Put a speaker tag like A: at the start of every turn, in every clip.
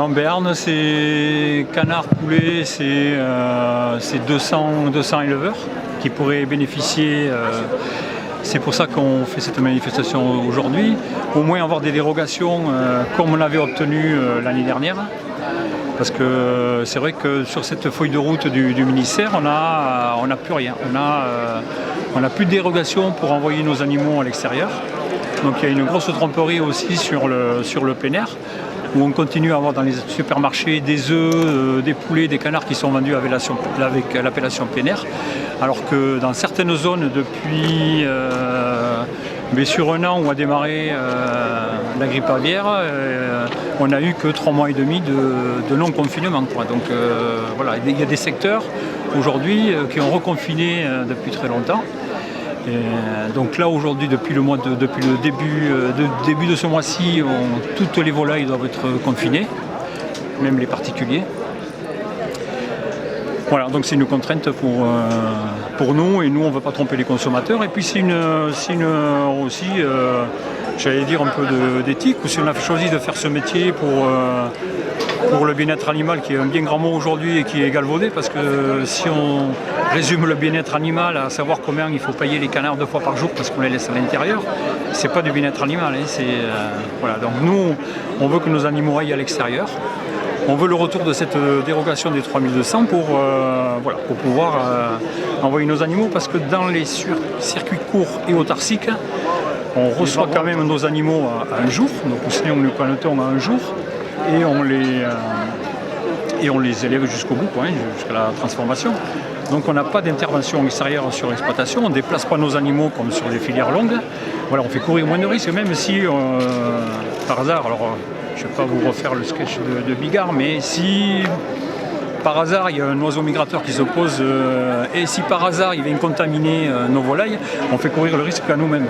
A: En Béarn, c'est canard, poulet, c'est 200 éleveurs qui pourraient bénéficier. C'est pour ça qu'on fait cette manifestation aujourd'hui. Au moins avoir des dérogations comme on avait obtenu l'année dernière. Parce que c'est vrai que sur cette feuille de route du ministère, on n'a plus rien. On n'a plus de dérogation pour envoyer nos animaux à l'extérieur. Donc il y a une grosse tromperie aussi sur le plein air, où on continue à avoir dans les supermarchés des œufs, des poulets, des canards qui sont vendus avec l'appellation plein air. Alors que dans certaines zones, depuis sur un an où a démarré la grippe aviaire, on n'a eu que 3 mois et demi de non-confinement. Donc voilà, il y a des secteurs aujourd'hui qui ont reconfiné depuis très longtemps. Et donc là aujourd'hui, depuis le début de ce mois-ci, toutes les volailles doivent être confinées, même les particuliers. Voilà, donc c'est une contrainte pour nous, et nous on ne veut pas tromper les consommateurs. Et puis c'est aussi, j'allais dire, un peu d'éthique, ou si on a choisi de faire ce métier pour le bien-être animal, qui est un bien grand mot aujourd'hui et qui est galvaudé, parce que si on résume le bien-être animal à savoir combien il faut payer les canards 2 fois par jour parce qu'on les laisse à l'intérieur, c'est pas du bien-être animal. Voilà. Donc nous, on veut que nos animaux aillent à l'extérieur. On veut le retour de cette dérogation des 3200 pour pouvoir envoyer nos animaux, parce que dans les circuits courts et autarciques, on reçoit quand même nos animaux à un jour, donc sinon nous plantons à un jour, et on les élève jusqu'au bout, jusqu'à la transformation. Donc on n'a pas d'intervention extérieure sur l'exploitation, on ne déplace pas nos animaux comme sur les filières longues. Voilà, on fait courir moins de risques, même si par hasard, alors je ne vais pas vous refaire le sketch de Bigard, mais si par hasard il y a un oiseau migrateur qui se pose et si par hasard il vient contaminer nos volailles, on fait courir le risque à nous-mêmes.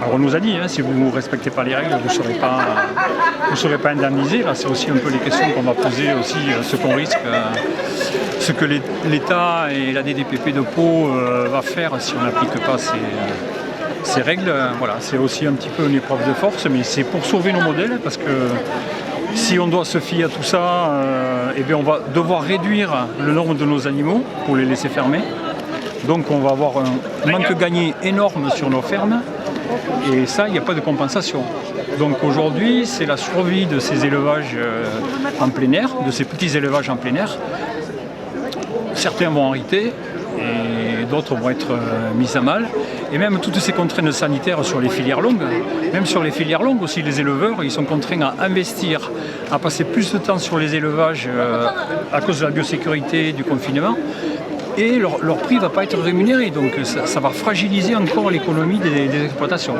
A: Alors on nous a dit, si vous ne respectez pas les règles, vous ne serez pas indemnisé. Là, c'est aussi un peu les questions qu'on va poser aussi, ce qu'on risque, ce que l'État et la DDPP de Pau va faire si on n'applique pas ces règles. Voilà, c'est aussi un petit peu une épreuve de force, mais c'est pour sauver nos modèles, parce que si on doit se fier à tout ça, on va devoir réduire le nombre de nos animaux pour les laisser fermer. Donc on va avoir un manque gagné énorme sur nos fermes, et ça, il n'y a pas de compensation. Donc aujourd'hui, c'est la survie de ces élevages en plein air, de ces petits élevages en plein air. Certains vont arrêter et d'autres vont être mis à mal. Et même toutes ces contraintes sanitaires sur les filières longues, même sur les filières longues aussi, les éleveurs, ils sont contraints à investir, à passer plus de temps sur les élevages à cause de la biosécurité, du confinement. Et leur prix ne va pas être rémunéré, donc ça va fragiliser encore l'économie des exploitations.